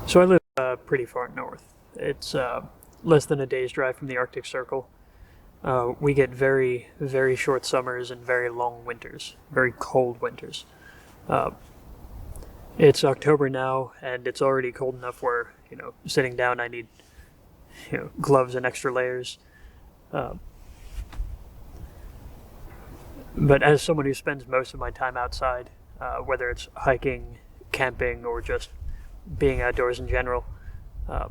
So I live pretty far north. It's less than a day's drive from the Arctic Circle. We get very, very short summers and very long winters, very cold winters. Uh, it's October now, and it's already cold enough where, sitting down I need, gloves and extra layers. Uh, but as someone who spends most of my time outside, whether it's hiking, camping, or just being outdoors in general, uh,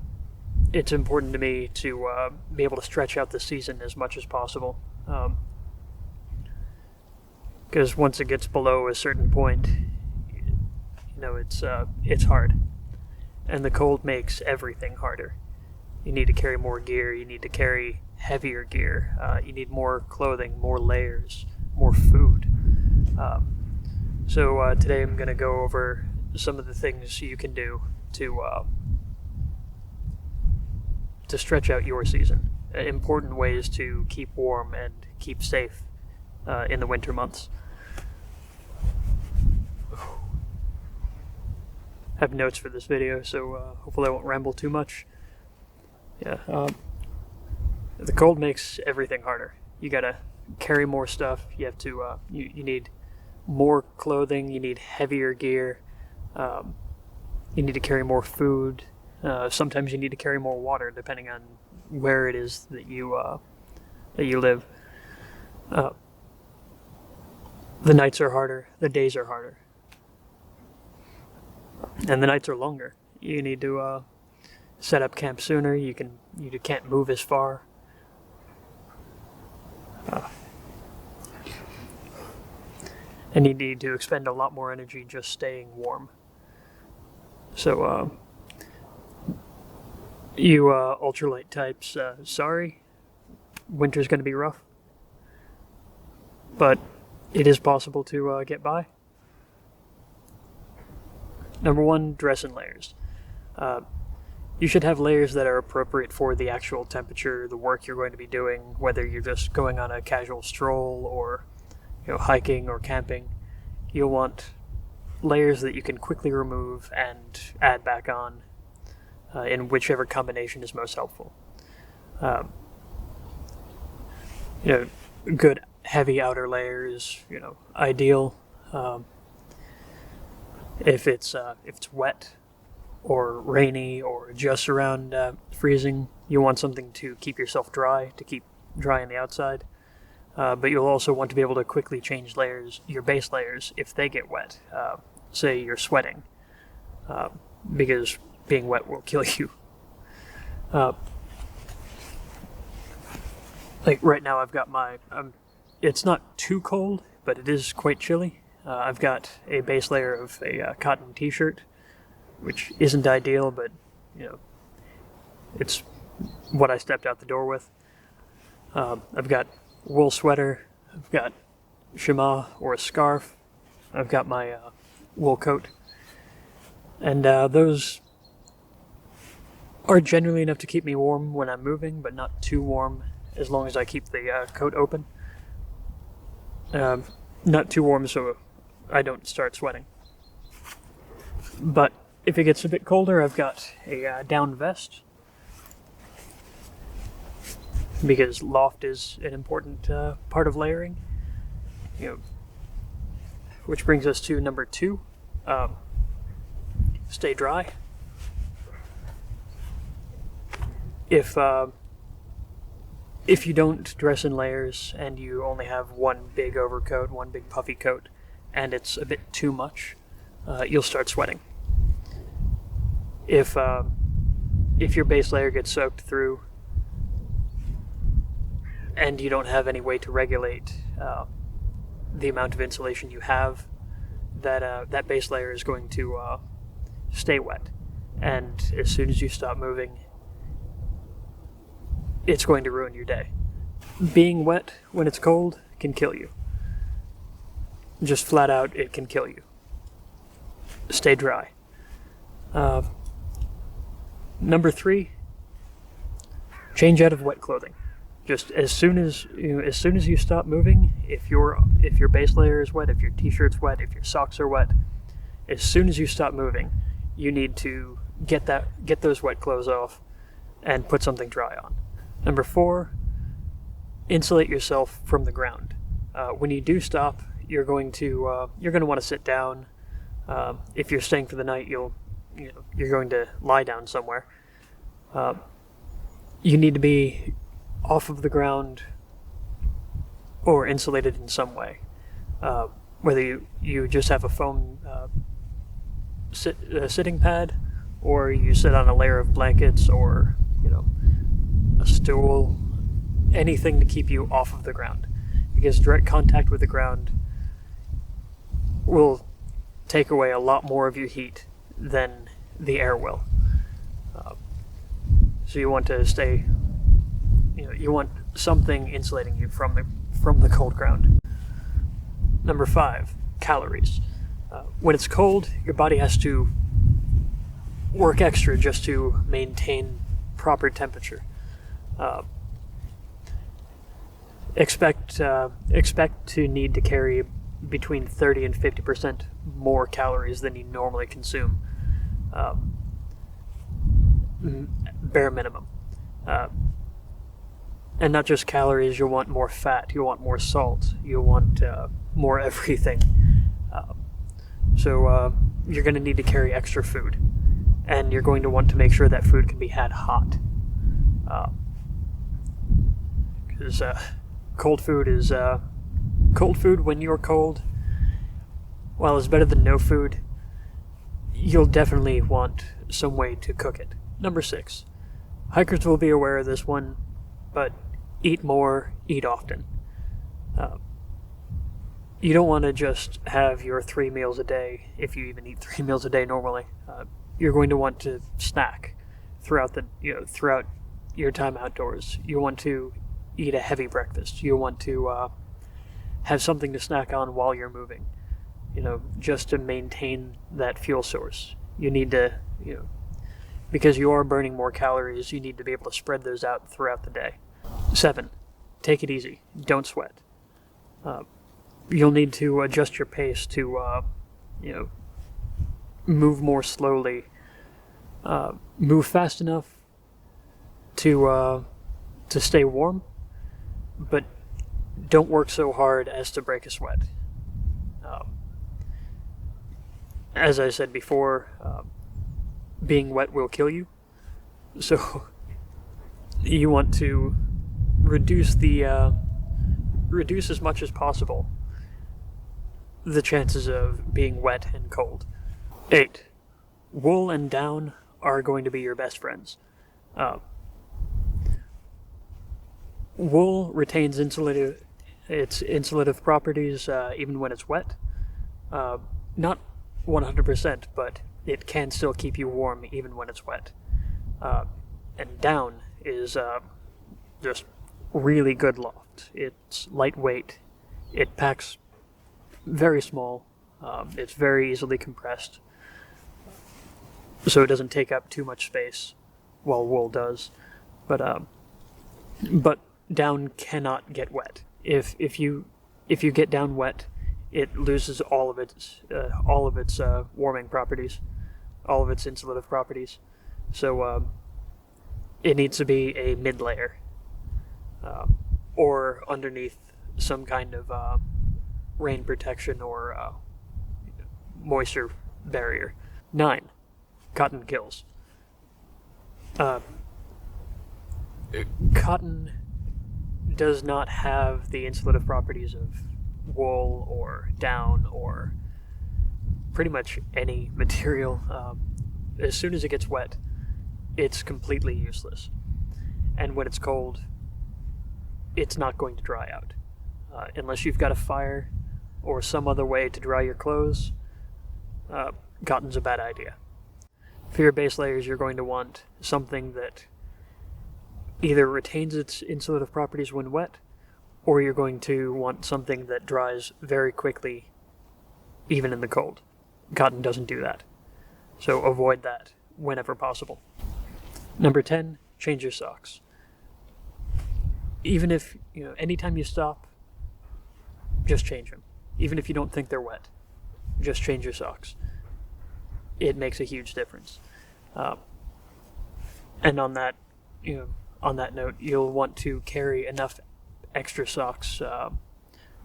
it's important to me to be able to stretch out the season as much as possible. Because once it gets below a certain point, it's hard, and the cold makes everything harder. You need to carry more gear. You need to carry heavier gear. You need more clothing, more layers, more food. So today I'm going to go over some of the things you can do to stretch out your season. Important ways to keep warm and keep safe in the winter months. I have notes for this video, so hopefully I won't ramble too much. The cold makes everything harder. You gotta carry more stuff. You have to. You need more clothing. You need heavier gear. You need to carry more food. Sometimes you need to carry more water, depending on where it is that you live. The nights are harder. The days are harder, and the nights are longer. You need to set up camp sooner. You can't move as far. And you need to expend a lot more energy just staying warm. So, you ultralight types, sorry, winter's going to be rough, but it is possible to get by. Number one, dress in layers. You should have layers that are appropriate for the actual temperature, the work you're going to be doing, whether you're just going on a casual stroll or hiking or camping. You'll want layers that you can quickly remove and add back on in whichever combination is most helpful. Good heavy outer layers, ideal. If it's wet or rainy or just around freezing, you want something to keep yourself dry, to keep dry on the outside. But you'll also want to be able to quickly change layers, your base layers, if they get wet. Say you're sweating, because being wet will kill you. Like right now I've got it's not too cold, but it is quite chilly. I've got a base layer of a cotton t-shirt, which isn't ideal, but it's what I stepped out the door with. I've got wool sweater, I've got chamois or a scarf, I've got my wool coat, and those are generally enough to keep me warm when I'm moving, but not too warm as long as I keep the coat open. Not too warm so I don't start sweating. But if it gets a bit colder, I've got a down vest, because loft is an important part of layering. Which brings us to number two. Stay dry. If you don't dress in layers and you only have one big overcoat, one big puffy coat, and it's a bit too much, you'll start sweating. If your base layer gets soaked through and you don't have any way to regulate the amount of insulation you have, that base layer is going to stay wet. And as soon as you stop moving, it's going to ruin your day. Being wet when it's cold can kill you. Just flat out, it can kill you. Stay dry. Number three, change out of wet clothing. Just as soon as you stop moving, if your base layer is wet, if your t-shirt's wet, if your socks are wet, as soon as you stop moving, you need to get those wet clothes off and put something dry on. Number 4, insulate yourself from the ground. When you do stop, you're going to want to sit down. If you're staying for the night, you're going to lie down somewhere. You need to be off of the ground or insulated in some way. Whether you just have a foam sitting pad, or you sit on a layer of blankets, or a stool, anything to keep you off of the ground, because direct contact with the ground will take away a lot more of your heat than the air will. So you want to stay, you want something insulating you from the cold ground. Number 5, calories. When it's cold, your body has to work extra just to maintain proper temperature. Expect to need to carry between 30 and 50% more calories than you normally consume. Bare minimum. And not just calories, you'll want more fat, you'll want more salt, you'll want more everything. So you're going to need to carry extra food, and you're going to want to make sure that food can be had hot. Because cold food when you're cold, while it's better than no food, you'll definitely want some way to cook it. Number 6, hikers will be aware of this one, but eat more, eat often. You don't want to just have your 3 meals a day, if you even eat 3 meals a day normally. You're going to want to snack throughout your time outdoors. You want to eat a heavy breakfast. You want to have something to snack on while you're moving, just to maintain that fuel source. You need to, because you are burning more calories, you need to be able to spread those out throughout the day. 7, take it easy. Don't sweat. You'll need to adjust your pace to, move more slowly. Move fast enough to stay warm, but don't work so hard as to break a sweat. As I said before, being wet will kill you, so you want to reduce as much as possible the chances of being wet and cold. 8, wool and down are going to be your best friends. Wool retains its insulative properties even when it's wet. Not 100%, but it can still keep you warm even when it's wet. And down is just really good loft. It's lightweight. It packs very small. It's very easily compressed, so it doesn't take up too much space, while wool does. But down cannot get wet. If you get down wet, it loses all of its warming properties, all of its insulative properties. So it needs to be a mid layer, or underneath some kind of rain protection or moisture barrier. 9, cotton kills. Cotton does not have the insulative properties of wool or down or pretty much any material. As soon as it gets wet, it's completely useless. And when it's cold, it's not going to dry out. Unless you've got a fire or some other way to dry your clothes, cotton's a bad idea. For your base layers, you're going to want something that either retains its insulative properties when wet, or you're going to want something that dries very quickly, even in the cold. Cotton doesn't do that, so avoid that whenever possible. Number 10, change your socks. Even if, anytime you stop, just change them. Even if you don't think they're wet, just change your socks. It makes a huge difference. And on that, on that note, you'll want to carry enough extra socks.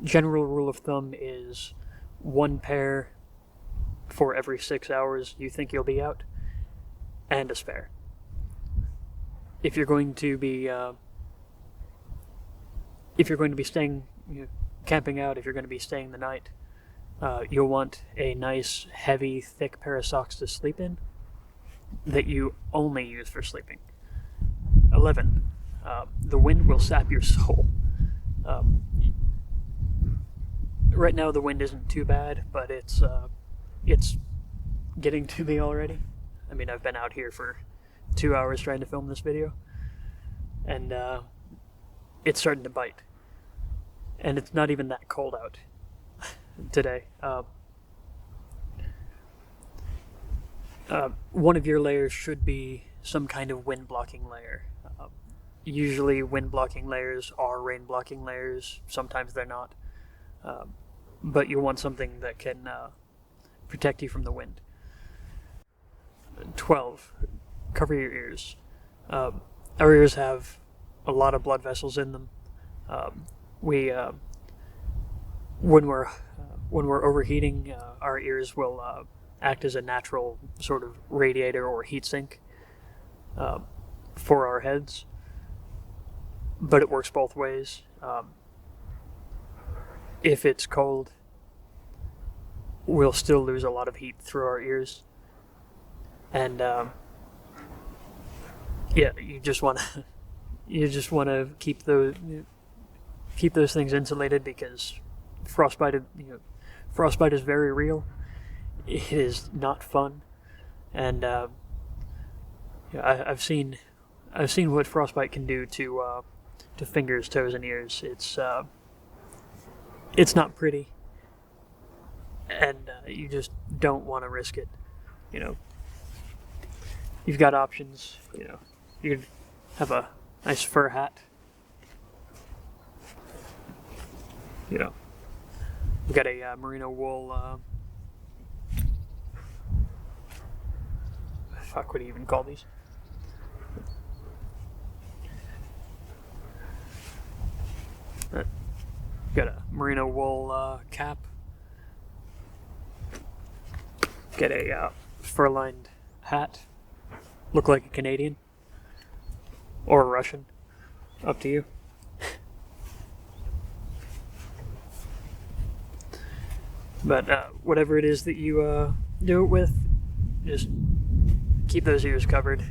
General rule of thumb is 1 pair for every 6 hours you think you'll be out, and a spare. If you're going to be staying, camping out, if you're going to be staying the night, you'll want a nice, heavy, thick pair of socks to sleep in that you only use for sleeping. 11. The wind will sap your soul. Right now the wind isn't too bad, but it's getting to me already. I mean, I've been out here for 2 hours trying to film this video, and it's starting to bite. And it's not even that cold out today. One of your layers should be some kind of wind blocking layer. Usually wind blocking layers are rain blocking layers, sometimes they're not. But you want something that can protect you from the wind. 12. Cover your ears. Our ears have a lot of blood vessels in them. When we're overheating, our ears will act as a natural sort of radiator or heat sink for our heads, but it works both ways. If it's cold, we'll still lose a lot of heat through our ears, and you just want to keep those things insulated, because frostbite is very real. It is not fun, and I've seen what frostbite can do to fingers, toes, and ears. It's not pretty, and you just don't want to risk it. You've got options. You could have a nice fur hat. We've got a merino wool. What do you even call these? Got a merino wool cap. Get a fur-lined hat. Look like a Canadian or a Russian. Up to you. But whatever it is that you do it with, just keep those ears covered.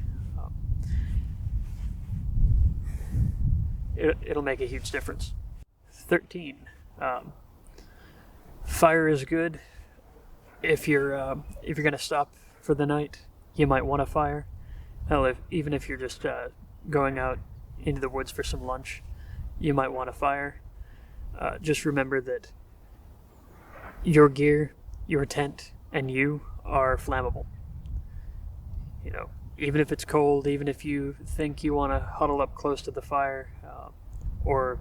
It'll make a huge difference. 13. Fire is good. If you're gonna stop for the night, you might want a fire. Hell, even if you're just going out into the woods for some lunch, you might want a fire. Just remember that your gear, your tent, and you are flammable. Even if it's cold, even if you think you want to huddle up close to the fire, or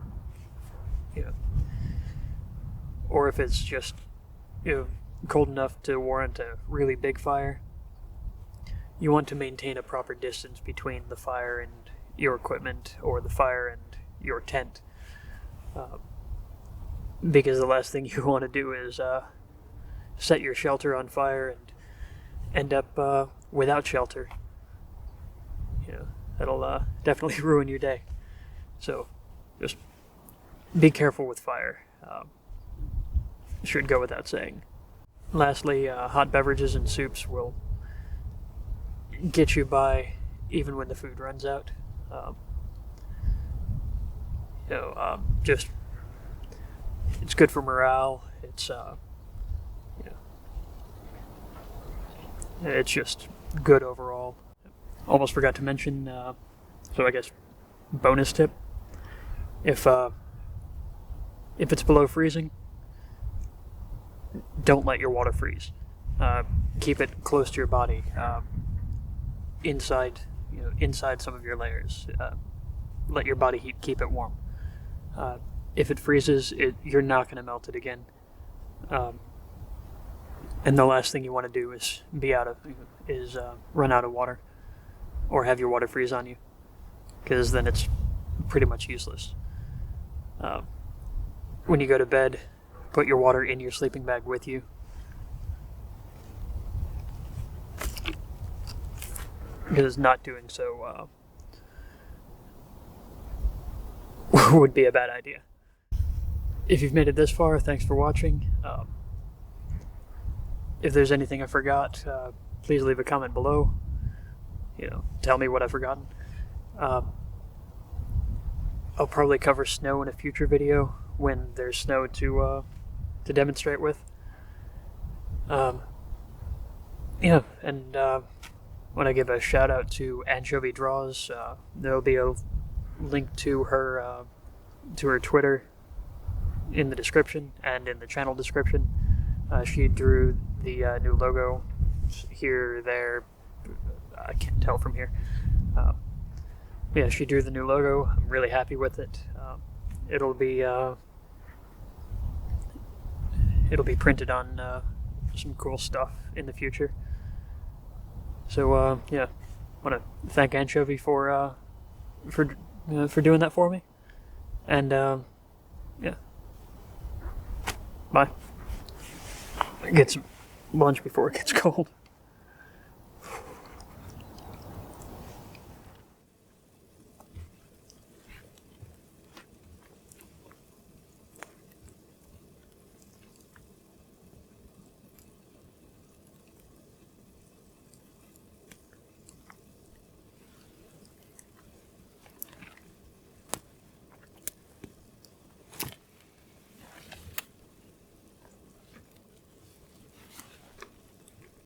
if it's just cold enough to warrant a really big fire, you want to maintain a proper distance between the fire and your equipment, or the fire and your tent, because the last thing you want to do is set your shelter on fire and end up without shelter. That'll definitely ruin your day. So just be careful with fire. Should go without saying. Lastly, hot beverages and soups will get you by even when the food runs out. Just it's good for morale. It's just good overall. Almost forgot to mention. So I guess bonus tip: if it's below freezing, don't let your water freeze. Keep it close to your body, inside some of your layers. Let your body heat keep it warm. If it freezes, you're not going to melt it again. And the last thing you want to do is run out of water. or have your water freeze on you, because then it's pretty much useless. When you go to bed, put your water in your sleeping bag with you. Because not doing so would be a bad idea. If you've made it this far, thanks for watching. If there's anything I forgot, please leave a comment below. Tell me what I've forgotten. I'll probably cover snow in a future video when there's snow to demonstrate with. And when I give a shout out to Anchovy Draws, there'll be a link to her Twitter in the description and in the channel description. She drew the new logo here, there. I can't tell from here. Yeah, she drew the new logo. I'm really happy with it. It'll be printed on some cool stuff in the future. So yeah, I want to thank Anchovy for doing that for me. And yeah, bye. Get some lunch before it gets cold.